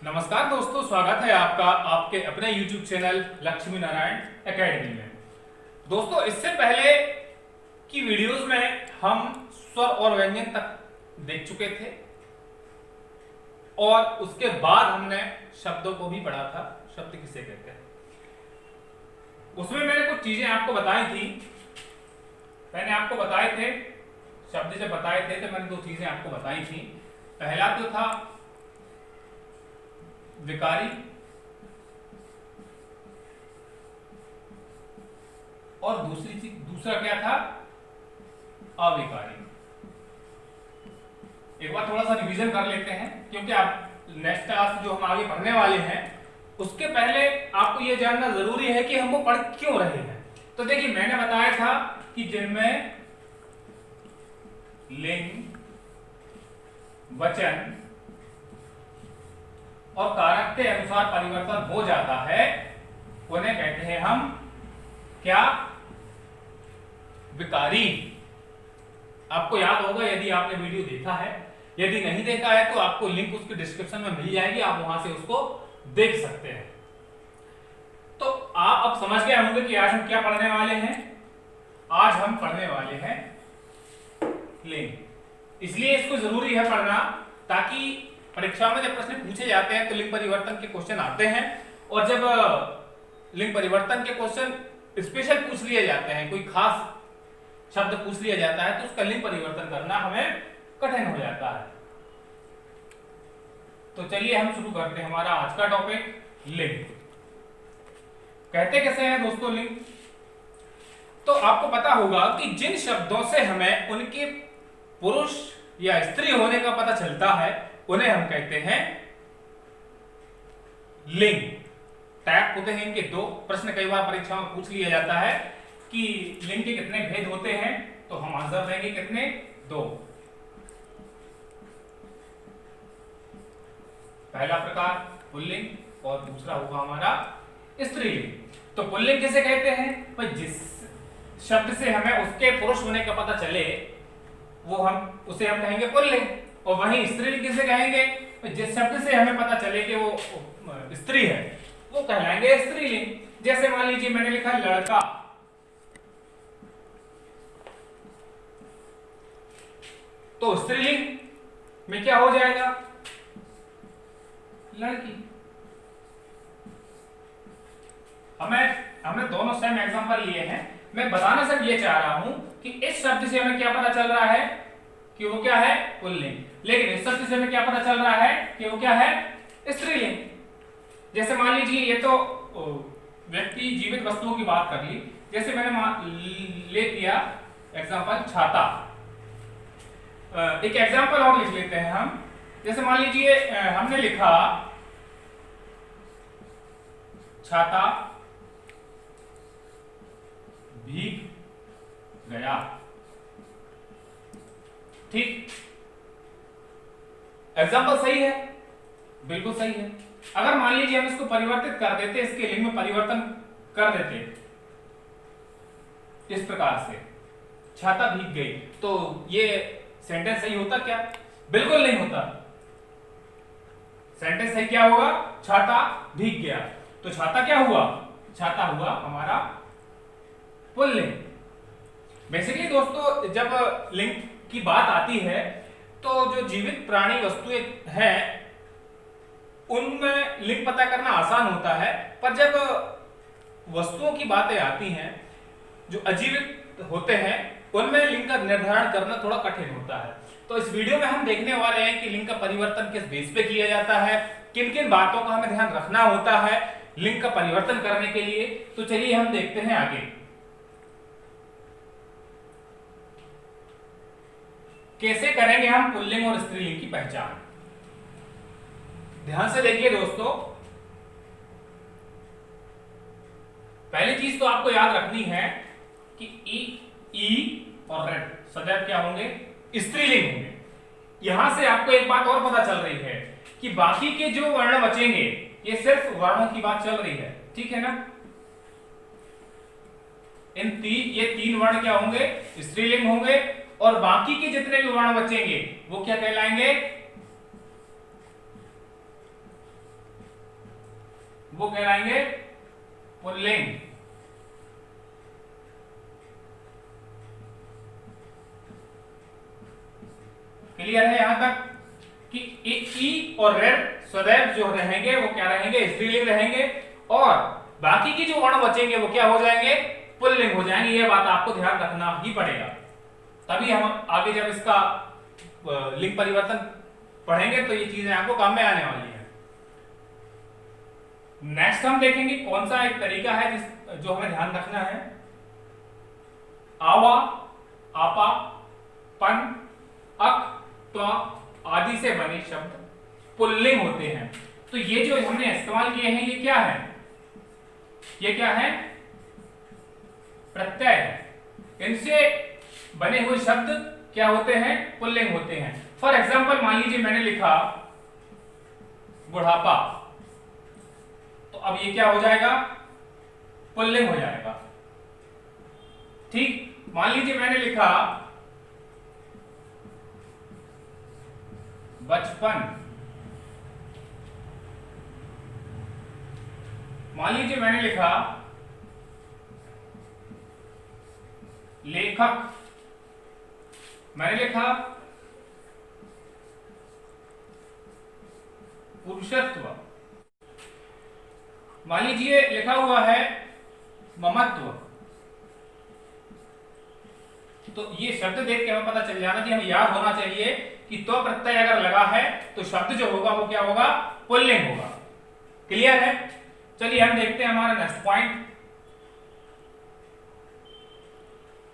नमस्कार दोस्तों, स्वागत है आपका आपके अपने YouTube channel Lakshmi Narayan academy में। दोस्तों, इससे पहले की वीडियोस में हम स्वर और व्यंजन तक देख चुके थे और उसके बाद हमने शब्दों को भी पढ़ा था। शब्द किसे कहते हैं, उसमें मैंने कुछ चीजें आपको बताई थी। मैंने आपको बताए थे, शब्द जब बताए थे तो मैंने दो चीजें आपको बताई थी। पहला तो था विकारी और दूसरा क्या था, अविकारी। एक बार थोड़ा सा रिवीजन कर लेते हैं, क्योंकि आप नेक्स्ट क्लास जो हम आगे पढ़ने वाले हैं उसके पहले आपको यह जानना जरूरी है कि हम वो पढ़ क्यों रहे हैं। तो देखिए, मैंने बताया था कि जिनमें लिंग, वचन और कारक के अनुसार परिवर्तन हो जाता है उन्हें कहते हैं हम क्या, विकारी। आपको याद होगा यदि आपने वीडियो देखा है, यदि नहीं देखा है तो आपको लिंक उसके डिस्क्रिप्शन में मिल जाएगी, आप वहां से उसको देख सकते हैं। तो आप अब समझ गए होंगे कि आज हम क्या पढ़ने वाले हैं। आज हम पढ़ने वाले हैं लिंग। इसलिए इसको जरूरी है पढ़ना, ताकि परीक्षा में जब प्रश्न पूछे जाते हैं तो लिंग परिवर्तन के क्वेश्चन आते हैं, और जब लिंग परिवर्तन के क्वेश्चन स्पेशल पूछ लिए जाते हैं, कोई खास शब्द पूछ लिया जाता है, तो उसका लिंग परिवर्तन करना हमें कठिन हो जाता है। तो चलिए हम शुरू करते हैं हमारा आज का टॉपिक, लिंग। कहते कैसे हैं दोस्तों लिंग? तो आपको पता होगा कि जिन शब्दों से हमें उनके पुरुष या स्त्री होने का पता चलता है उन्हें हम कहते हैं लिंग। टाइप होते हैं इनके दो। प्रश्न कई बार परीक्षा में पूछ लिया जाता है कि लिंग के कितने भेद होते हैं, तो हम आंसर देंगे कितने, दो। पहला प्रकार पुल्लिंग और दूसरा होगा हमारा स्त्रीलिंग। तो पुल्लिंग किसे कहते हैं? भाई जिस शब्द से हमें उसके पुरुष होने का पता चले उसे हम कहेंगे पुल्लिंग। और वहीं स्त्रीलिंग किसे कहेंगे? जिस शब्द से हमें पता चले कि वो स्त्री है वो कहलाएंगे स्त्रीलिंग। जैसे मान लीजिए मैंने लिखा लड़का, तो स्त्रीलिंग में क्या हो जाएगा? लड़की। हमने दोनों सेम एग्जांपल लिए हैं। मैं बताना सिर्फ ये चाह रहा हूं कि इस शब्द से हमें क्या पता चल रहा है कि वो क्या है, पुल्लिंग, लेकिन इस शब्द से हमें क्या पता चल रहा है कि वो क्या है, स्त्रीलिंग। जैसे मान लीजिए ये तो व्यक्ति जीवित वस्तुओं की बात कर ली। जैसे मैंने ले लिया एग्जांपल छाता। एक एग्जांपल और लिख लेते हैं हम। जैसे मान लीजिए हमने लिखा छाता भीग गया। ठीक, एग्जांपल सही है, बिल्कुल सही है। अगर मान लीजिए हम इसको परिवर्तित कर देते, इसके लिंग में परिवर्तन कर देते इस प्रकार से, छाता भीग गई, तो ये सेंटेंस सही होता क्या? बिल्कुल नहीं होता। सेंटेंस सही क्या होगा? छाता भीग गया। तो छाता क्या हुआ? छाता हुआ हमारा पुल्लिंग। बेसिकली दोस्तों, जब लिंग की बात आती है तो जो जीवित प्राणी वस्तुएं हैं उनमें लिंग पता करना आसान होता है, पर जब वस्तुओं की बातें आती हैं जो अजीवित होते हैं उनमें लिंग का निर्धारण करना थोड़ा कठिन होता है। तो इस वीडियो में हम देखने वाले हैं कि लिंग का परिवर्तन किस बेस पे किया जाता है, किन किन बातों का हमें ध्यान रखना होता है लिंग का परिवर्तन करने के लिए। तो चलिए हम देखते हैं आगे कैसे करेंगे हम पुल्लिंग और स्त्रीलिंग की पहचान। ध्यान से देखिए दोस्तों, पहली चीज तो आपको याद रखनी है कि ई और रेड सदैव क्या होंगे? स्त्रीलिंग होंगे। यहां से आपको एक बात और पता चल रही है कि बाकी के जो वर्ण बचेंगे ये सिर्फ वर्णों की बात चल रही है, ठीक है ना। ये तीन वर्ण क्या होंगे? स्त्रीलिंग होंगे, और बाकी के जितने भी वर्ण बचेंगे वो क्या कहलाएंगे? वो कहलाएंगे पुल्लिंग। क्लियर है यहां तक कि ई और रेड सदैव जो रहेंगे वो क्या रहेंगे, स्त्रीलिंग रहेंगे, और बाकी की जो वर्ण बचेंगे वो क्या हो जाएंगे, पुल्लिंग हो जाएंगे। ये बात आपको ध्यान रखना ही पड़ेगा, तभी हम आगे जब इसका लिंग परिवर्तन पढ़ेंगे तो ये चीजें आपको काम में आने वाली है। नेक्स्ट हम देखेंगे कौन सा एक तरीका है जो हमें ध्यान रखना है। आवा, आपा, पन, अक, त्वा आदि से बने शब्द पुल्लिंग होते हैं। तो ये जो हमने इस्तेमाल किए हैं ये क्या है, ये क्या है, प्रत्यय। इनसे बने हुए शब्द क्या होते हैं, पुल्लिंग होते हैं। फॉर एग्जाम्पल मान लीजिए मैंने लिखा बुढ़ापा, तो अब ये क्या हो जाएगा, पुल्लिंग हो जाएगा। ठीक, मान लीजिए मैंने लिखा बचपन, मान लीजिए मैंने लिखा लेखक, मैंने लिखा पुरुषत्व, मान लीजिए लिखा हुआ है ममत्व। तो ये शब्द देख के हमें पता चल जाना चाहिए, हमें याद होना चाहिए कि तो प्रत्यय अगर लगा है तो शब्द जो होगा वो क्या होगा, पुल्लिंग होगा। क्लियर है? चलिए हम देखते हैं हमारा नेक्स्ट पॉइंट।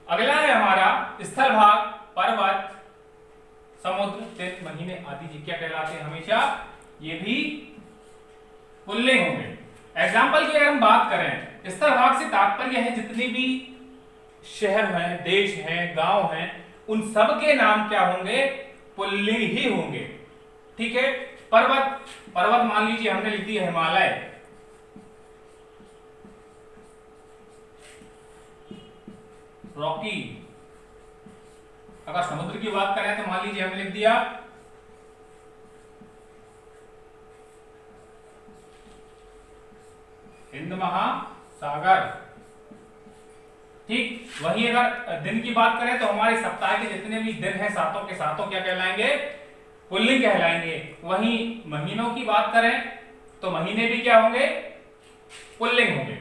अगला है हमारा स्थल भाग, पर्वत, समुद्र, दिन, महीने आदि जी क्या कहलाते हैं, हमेशा ये भी पुल्लिंग होंगे। एग्जाम्पल की अगर हम बात करें, स्थल भाग से तात्पर्य है जितने भी शहर हैं, देश हैं, गांव हैं, उन सब के नाम क्या होंगे, पुल्लिंग ही होंगे। ठीक है। पर्वत, पर्वत मान लीजिए हमने लिख दिया हिमालय, रॉकी। अगर समुद्र की बात करें तो मान लीजिए हमने लिख दिया हिंद महासागर। ठीक, वही अगर दिन की बात करें तो हमारे सप्ताह के जितने भी दिन हैं सातों के सातों क्या कहलाएंगे, पुल्लिंग कहलाएंगे। वहीं महीनों की बात करें तो महीने भी क्या होंगे, पुल्लिंग होंगे।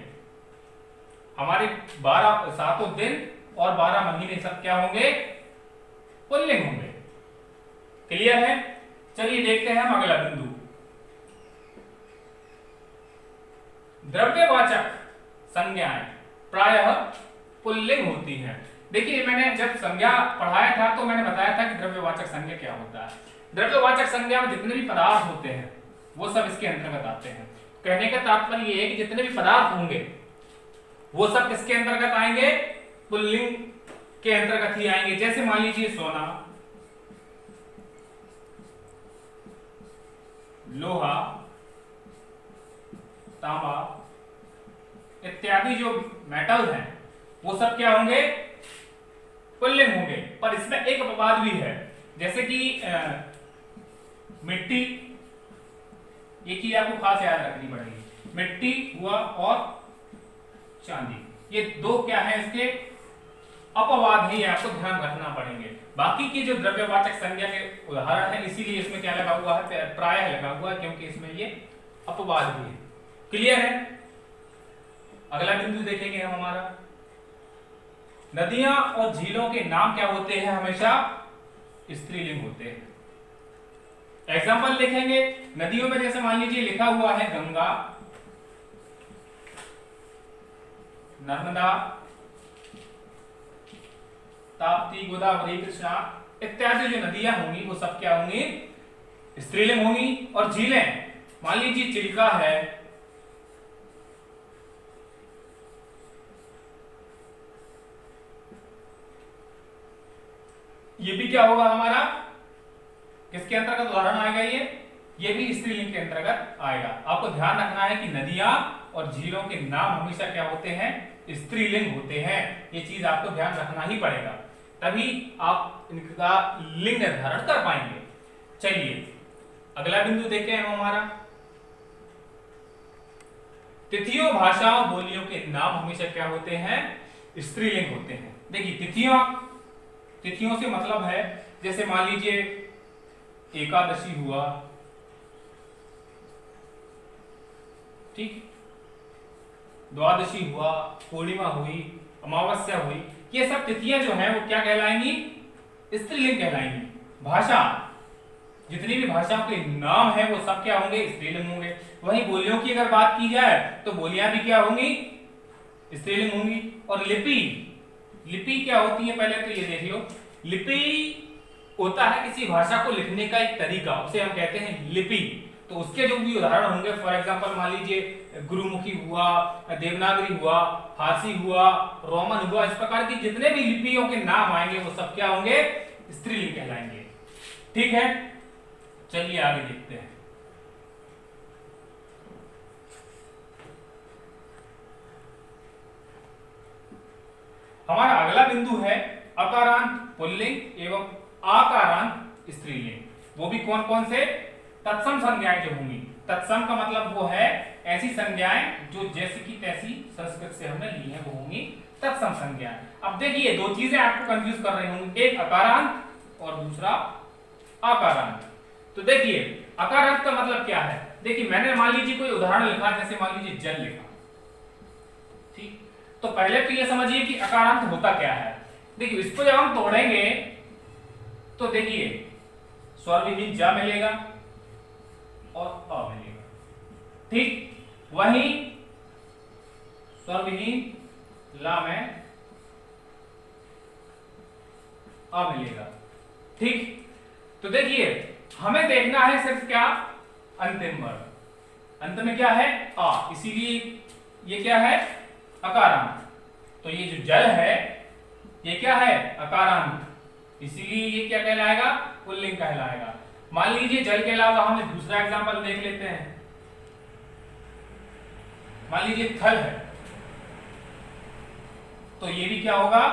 हमारे 12 सातों दिन और 12 महीने सब क्या होंगे, पुल्लिंग होंगे। क्लियर है? चलिए देखते हैं हम अगला बिंदु, द्रव्यवाचक संज्ञाएं प्रायः पुल्लिंग होती हैं। देखिए मैंने जब संज्ञा पढ़ाया था तो मैंने बताया था कि द्रव्यवाचक संज्ञा क्या होता है। द्रव्यवाचक संज्ञा में जितने भी पदार्थ होते हैं वो सब इसके अंतर्गत आते हैं। कहने का तात्पर्य ये है कि जितने भी पदार्थ होंगे वो सब किसके अंतर्गत आएंगे, पुल्लिंग के अंतर्गत ही आएंगे। जैसे मान लीजिए सोना, लोहा, तांबा इत्यादि जो मेटल हैं वो सब क्या होंगे, पुल्लिंग होंगे। पर इसमें एक अपवाद भी है, जैसे कि मिट्टी, ये चीज आपको खास याद रखनी पड़ेगी। मिट्टी हुआ और चांदी, ये दो क्या है, इसके अपवाद ही आपको ध्यान रखना पड़ेंगे। बाकी की जो द्रव्यवाचक संज्ञा के उदाहरण है, इसीलिए इसमें क्या लगा हुआ है, प्रायः लगा हुआ है, क्योंकि इसमें ये अपवाद भी है। क्लियर है? अगला बिंदु देखेंगे हम हमारा, नदियां और झीलों के नाम क्या होते हैं, हमेशा स्त्रीलिंग होते हैं। एग्जाम्पल देखेंगे नदियों में, जैसे मान लीजिए लिखा हुआ है गंगा, नर्मदा, ताप्ती, गोदावरी, कृष्णा इत्यादि जो नदियां होंगी वो सब क्या होंगी, स्त्रीलिंग होंगी। और झीलें, मान लीजिए चिल्का है, ये भी क्या होगा हमारा, किसके अंतर्गत उदाहरण आएगा, ये भी स्त्रीलिंग के अंतर्गत आएगा। आपको ध्यान रखना है कि नदियां और झीलों के नाम हमेशा क्या होते हैं, स्त्रीलिंग होते हैं। ये चीज आपको ध्यान रखना ही पड़ेगा, तभी आप इनका लिंग निर्धारण कर पाएंगे। चलिए अगला बिंदु देखते हैं हम हमारा, तिथियों, भाषाओं, बोलियों के नाम हमेशा क्या होते हैं? स्त्रीलिंग होते हैं। देखिए तिथियों से मतलब है, जैसे मान लीजिए एकादशी हुआ, ठीक, द्वादशी हुआ, पूर्णिमा हुई, अमावस्या हुई, ये सब तिथियां जो हैं वो क्या कहलाएंगी? स्त्रीलिंग कहलाएंगी। भाषा, जितनी भी भाषाओं के नाम है वो सब क्या होंगे? स्त्रीलिंग होंगे। वहीं बोलियों की अगर बात की जाए तो बोलियां भी क्या होंगी? स्त्रीलिंग होंगी। और लिपि क्या होती है? पहले तो ये देख लो, लिपि होता है किसी भाषा को लिखने का एक तरीका, उसे हम कहते हैं लिपि। तो उसके जो भी उदाहरण होंगे, फॉर एग्जांपल मान लीजिए गुरुमुखी हुआ, देवनागरी हुआ, फारसी हुआ, रोमन हुआ, इस प्रकार की जितने भी लिपियों के नाम आएंगे वो सब क्या होंगे? स्त्रीलिंग कहलाएंगे। ठीक है, चलिए आगे देखते हैं। हमारा अगला बिंदु है अकारांत पुल्लिंग एवं आकारांत स्त्रीलिंग। वो भी कौन कौन से? तत्सम संज्ञाएं जो होंगी। तत्सम का मतलब वो है ऐसी संज्ञाएं जो जैसी की तैसी संस्कृत से हमने ली है, वो होंगी तत्सम संज्ञाएं। अब देखिए दो चीजें आपको कंफ्यूज कर रही होंगी, एक अकारांत और दूसरा आकारांत। तो देखिए अकारांत का मतलब क्या है? देखिए मैंने मान लीजिए कोई उदाहरण लिखा, जैसे मान लीजिए जल लिखा, ठीक, तो पहले तो ये समझिए कि अकारांत होता क्या है। देखिए इसको जब हम तोड़ेंगे तो देखिए स्वर विहीन ज मिलेगा और अ मिलेगा, ठीक, वहीं स्वर विहीन ला में अ मिलेगा, ठीक। तो देखिए हमें देखना है सिर्फ क्या? अंतिम वर्ण। अंत में क्या है? आ, इसीलिए ये क्या है? अकारांत। तो ये जो जल है ये क्या है? अकारांत, इसीलिए ये क्या कहलाएगा? पुल्लिंग कहलाएगा। मान लीजिए जल के अलावा हम एक दूसरा एग्जांपल देख लेते हैं। मान लीजिए थल है, तो ये भी क्या होगा?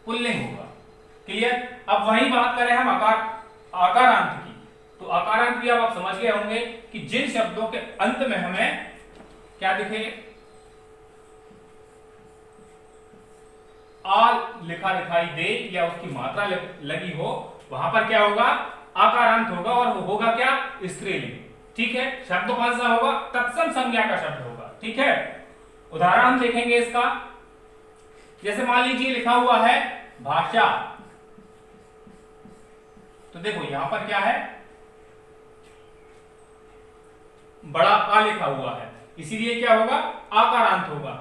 पुल्लिंग होगा। क्लियर? अब वही बात करें हम आकारांत की, तो आकारांत भी अब आप समझ गए होंगे कि जिन शब्दों के अंत में हमें क्या दिखे? आ लिखा दिखाई दे या उसकी मात्रा लगी हो, वहां पर क्या होगा? आकारांत होगा, और वो होगा क्या? स्त्रीलिंग। ठीक है, शब्द कौन सा होगा? तत्सम संज्ञा का शब्द होगा। ठीक है, उदाहरण हम देखेंगे इसका। जैसे मान लीजिए लिखा हुआ है भाषा, तो देखो यहां पर क्या है? बड़ा आ लिखा हुआ है, इसीलिए क्या होगा? आकारांत होगा,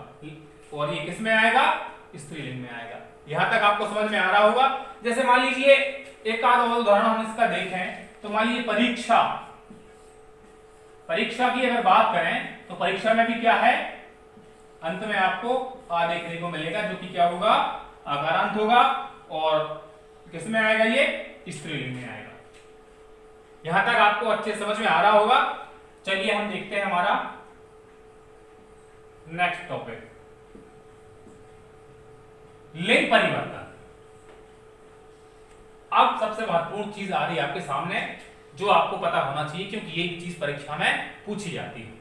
और ये किस में आएगा? स्त्रीलिंग में आएगा। यहां तक आपको समझ में आ रहा होगा। जैसे मान लीजिए एक आध और उदाहरण हम इसका देखें, तो मान लीजिए परीक्षा। परीक्षा की अगर बात करें तो परीक्षा में भी क्या है? अंत में आपको आ देखने को मिलेगा, जो कि क्या होगा? आकारांत होगा, और किस में आएगा? ये स्त्रीलिंग में आएगा। यहां तक आपको अच्छे समझ में आ रहा होगा। चलिए हम देखते हैं हमारा नेक्स्ट टॉपिक, लिंग परिवर्तन। अब सबसे महत्वपूर्ण चीज आ रही है आपके सामने, जो आपको पता होना चाहिए, क्योंकि ये चीज परीक्षा में पूछी जाती है।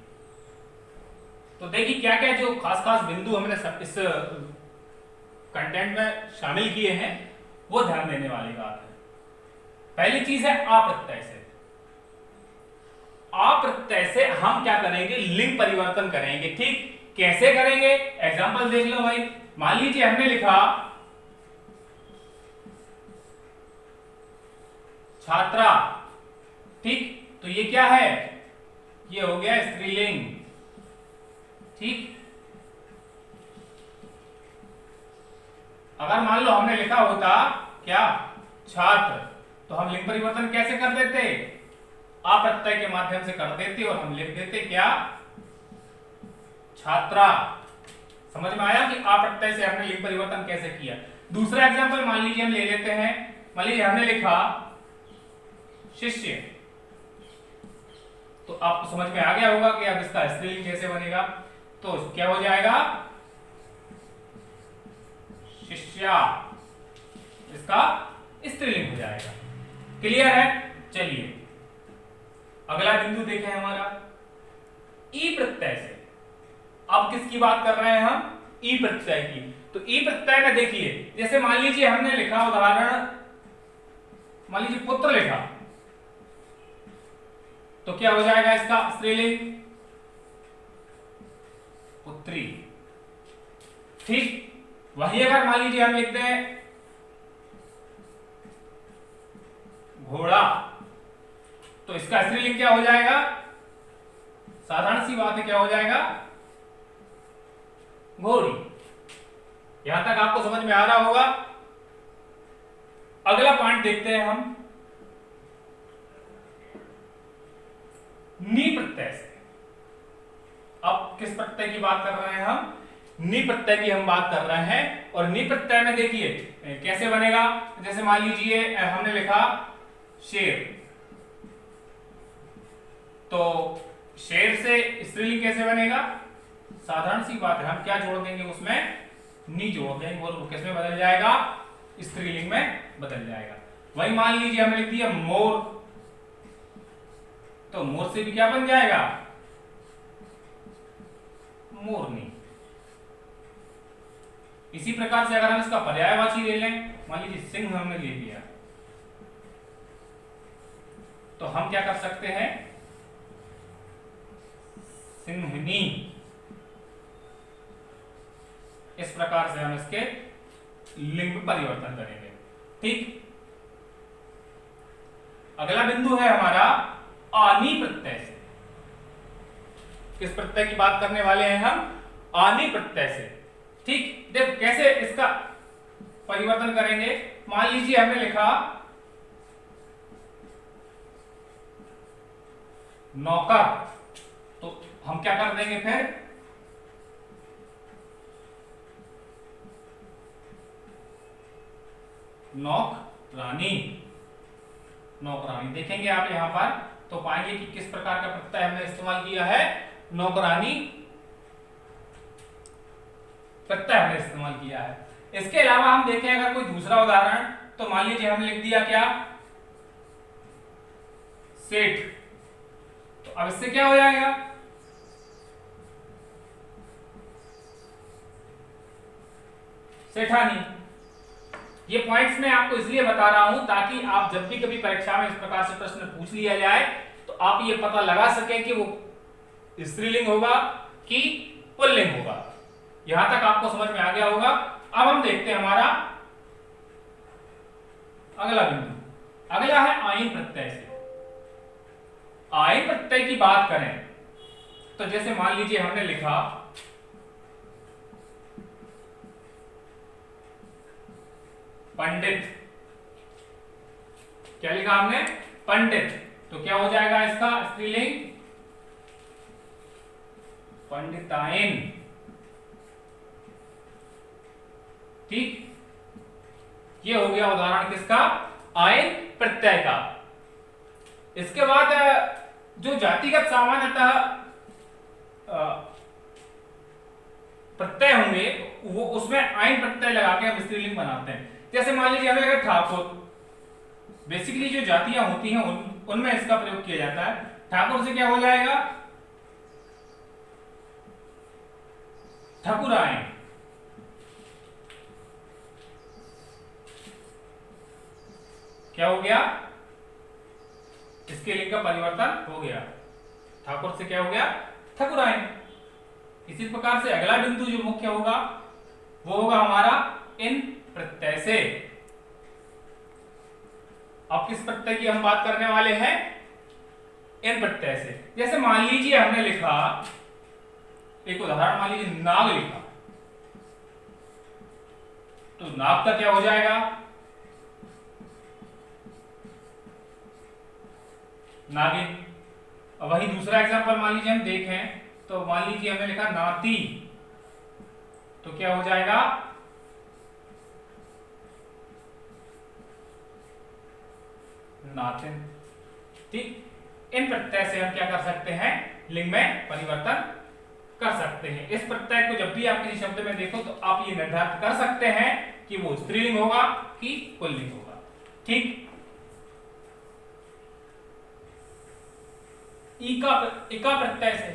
तो देखिए क्या क्या जो खास खास बिंदु हमने इस कंटेंट में शामिल किए हैं, वो ध्यान देने वाली बात है। पहली चीज है अप्रत्यय से। अप्रत्यय से हम क्या करेंगे? लिंग परिवर्तन करेंगे। ठीक, कैसे करेंगे? एग्जांपल देख लो भाई। मान लीजिए हमने लिखा छात्रा, ठीक, तो ये क्या है? ये हो गया स्त्रीलिंग। ठीक, अगर मान लो हमने लिखा होता क्या? छात्र, तो हम लिंग परिवर्तन कैसे कर देते? अप्रत्यय के माध्यम से कर देते और हम लिख देते क्या? छात्रा। समझ में आया कि अप्रत्यय से हमने लिंग परिवर्तन कैसे किया। दूसरा एग्जांपल मान लीजिए हम ले लेते हैं। मान लीजिए हमने लिखा शिष्य, तो आपको समझ में आ गया होगा कि अब इसका स्त्रीलिंग कैसे बनेगा। तो क्या हो जाएगा? शिष्या, इसका स्त्रीलिंग हो जाएगा। क्लियर है? चलिए अगला बिंदु देखें हमारा ई प्रत्यय से। अब किसकी बात कर रहे हैं हम? ई प्रत्यय की। तो ई प्रत्यय में देखिए, जैसे मान लीजिए हमने लिखा उदाहरण, मान लीजिए पुत्र लिखा, तो क्या हो जाएगा इसका स्त्रीलिंग? पुत्री। ठीक, वही अगर मान लीजिए हम लिखते हैं घोड़ा, तो इसका स्त्रीलिंग क्या हो जाएगा? साधारण सी बात है, क्या हो जाएगा? घोड़ी। यहां तक आपको समझ में आ रहा होगा। अगला पॉइंट देखते हैं हम, नी प्रत्यय से। अब किस प्रत्यय की बात कर रहे हैं हम? नी प्रत्यय की हम बात कर रहे हैं। और नी प्रत्यय में देखिए कैसे बनेगा। जैसे मान लीजिए हमने लिखा शेर, तो शेर से स्त्रीलिंग कैसे बनेगा? साधारण सी बात है, हम क्या जोड़ देंगे उसमें? नी जोड़ देंगे और वो किसमें बदल जाएगा? स्त्रीलिंग में बदल जाएगा। वही मान लीजिए हमने लिख दिया मोर, तो मोर से भी क्या बन जाएगा? मोरनी। इसी प्रकार से अगर हम इसका पर्यायवाची ले लें, मान लीजिए सिंह हमने ले लिया, तो हम क्या कर सकते हैं? सिंहनी। इस प्रकार से हम इसके लिंग में परिवर्तन करेंगे। ठीक, अगला बिंदु है हमारा आनी प्रत्यय से। किस प्रत्यय की बात करने वाले हैं हम? आनी प्रत्यय से। ठीक, देखो कैसे इसका परिवर्तन करेंगे। मान लीजिए हमने लिखा नौकर, तो हम क्या कर देंगे फिर? नौकरानी। नौकरानी देखेंगे आप यहां पर, तो पाएंगे कि किस प्रकार का प्रत्यय हमने इस्तेमाल किया है। नौकरानी प्रत्यय हमने इस्तेमाल किया है। इसके अलावा हम देखें अगर कोई दूसरा उदाहरण, तो मान लीजिए हमने लिख दिया क्या? सेठ। तो अब इससे क्या हो जाएगा? सेठानी। ये पॉइंट्स मैं आपको इसलिए बता रहा हूं ताकि आप जब भी कभी परीक्षा में इस प्रकार से प्रश्न पूछ लिया जाए तो आप ये पता लगा सकें कि वो स्त्रीलिंग होगा कि पुल्लिंग होगा। यहां तक आपको समझ में आ गया होगा। अब हम देखते हैं हमारा अगला बिंदु। अगला है आइन प्रत्यय से। आइन प्रत्यय की बात करें तो जैसे मान लीजिए हमने लिखा पंडित। क्या लिखा हमने? पंडित। तो क्या हो जाएगा इसका स्त्रीलिंग? पंडिताइन। ठीक, ये हो गया उदाहरण किसका? आइन प्रत्यय का। इसके बाद जो जातिगत सामान्यतः प्रत्यय होंगे वो उसमें आइन प्रत्यय लगा के हम स्त्रीलिंग बनाते हैं। जैसे मान लीजिए हमें अगर ठाकुर, बेसिकली जो जातियां होती हैं उनमें इसका प्रयोग किया जाता है। ठाकुर से क्या हो जाएगा? ठाकुराइन। क्या हो गया? इसके लिंग का परिवर्तन हो गया। ठाकुर से क्या हो गया? ठाकुराइन। इसी प्रकार से अगला बिंदु जो मुख्य होगा वो होगा हमारा इन प्रत्यय से। अब किस प्रत्यय की हम बात करने वाले हैं? इन प्रत्यय से। जैसे मान लीजिए हमने लिखा एक उदाहरण, मान लीजिए नाग लिखा, तो नाग का क्या हो जाएगा? नागिन। अब वही दूसरा एग्जांपल मान लीजिए हम देखें तो मान लीजिए हमने लिखा नाती, तो क्या हो जाएगा? नातिन। ठीक, इन प्रत्यय से हम क्या कर सकते हैं? लिंग में परिवर्तन कर सकते हैं। इस प्रत्यय को जब भी आप किसी शब्द में देखो तो आप ये निर्धारित कर सकते हैं कि वो स्त्रीलिंग होगा कि पुल्लिंग होगा। ठीक, इका प्रत्यय से।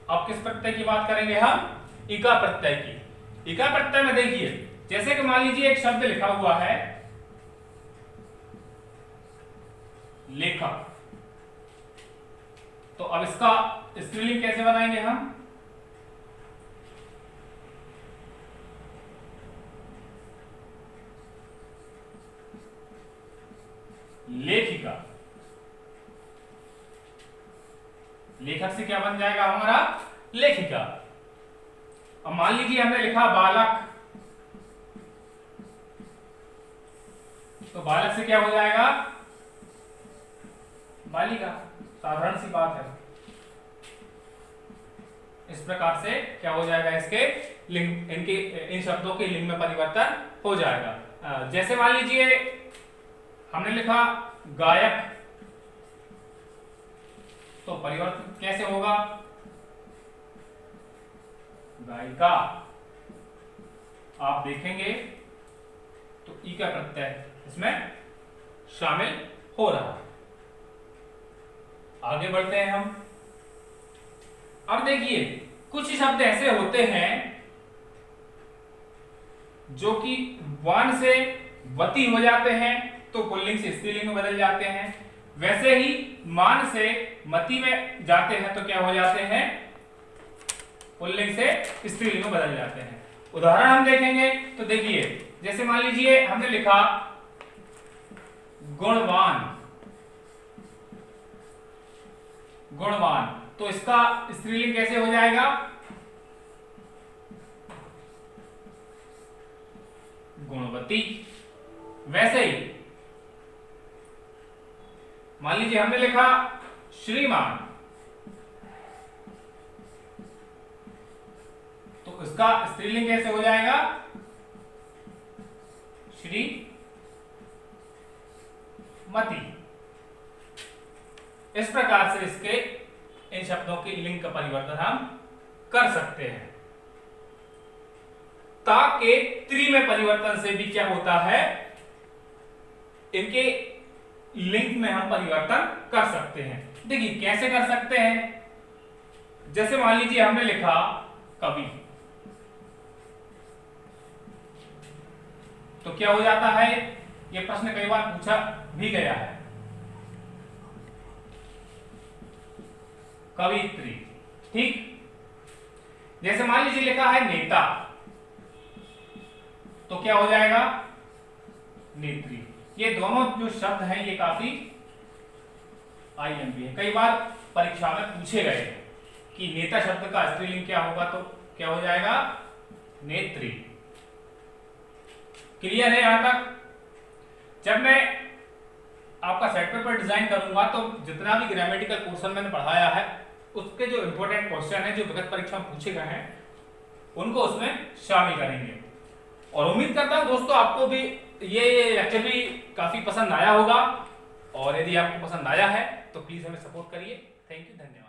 अब किस प्रत्यय की बात करेंगे हम? इका प्रत्यय की। इका प्रत्यय में देखिए, जैसे कि मान लीजिए एक शब्द लिखा हुआ है लेखक, तो अब इसका स्त्रीलिंग कैसे बनाएंगे हम? लेखिका। लेखक से क्या बन जाएगा हमारा? लेखिका। अब मान लीजिए हमने लिखा बालक, तो बालक से क्या हो जाएगा? बालिका। साधारण सी बात है। इस प्रकार से क्या हो जाएगा? इसके लिंग, इनके इन शब्दों के लिंग में परिवर्तन हो जाएगा। जैसे मान लीजिए हमने लिखा गायक, तो परिवर्तन कैसे होगा? गायिका। आप देखेंगे तो ई का प्रत्यय इसमें शामिल हो रहा है। आगे बढ़ते हैं हम। अब देखिए, कुछ शब्द ऐसे होते हैं जो कि वान से वती हो जाते हैं तो पुल्लिंग से स्त्रीलिंग में बदल जाते हैं। वैसे ही मान से मति में जाते हैं तो क्या हो जाते हैं? पुल्लिंग से स्त्रीलिंग में बदल जाते हैं। उदाहरण हम देखेंगे तो देखिए, जैसे मान लीजिए हमने लिखा गुणवान, गुणवान, तो इसका स्त्रीलिंग कैसे हो जाएगा? गुणवती। वैसे ही मान लीजिए हमने लिखा श्रीमान, तो इसका स्त्रीलिंग कैसे हो जाएगा? श्रीमती। इस प्रकार से इसके इन शब्दों के लिंग का परिवर्तन हम कर सकते हैं। ता के त्रि में परिवर्तन से भी क्या होता है? इनके लिंग में हम परिवर्तन कर सकते हैं। देखिए कैसे कर सकते हैं। जैसे मान लीजिए हमने लिखा कवि, तो क्या हो जाता है? यह प्रश्न कई बार पूछा भी गया है। कवित्री, ठीक। जैसे मान लीजिए लिखा है नेता, तो क्या हो जाएगा? नेत्री। ये दोनों जो शब्द हैं ये काफी आईएमपी है। कई बार परीक्षा में पूछे गए कि नेता शब्द का स्त्रीलिंग क्या होगा, तो क्या हो जाएगा? नेत्री। क्लियर है यहां तक? जब मैं आपका सेट पेपर डिजाइन करूंगा तो जितना भी ग्रामेटिकल पोर्शन मैंने पढ़ाया है उसके जो इंपॉर्टेंट क्वेश्चन है जो विगत परीक्षा में पूछे गए हैं उनको उसमें शामिल करेंगे। और उम्मीद करता हूं दोस्तों आपको भी ये लेक्चर भी काफी पसंद आया होगा। और यदि आपको पसंद आया है तो प्लीज हमें सपोर्ट करिए। थैंक यू, धन्यवाद।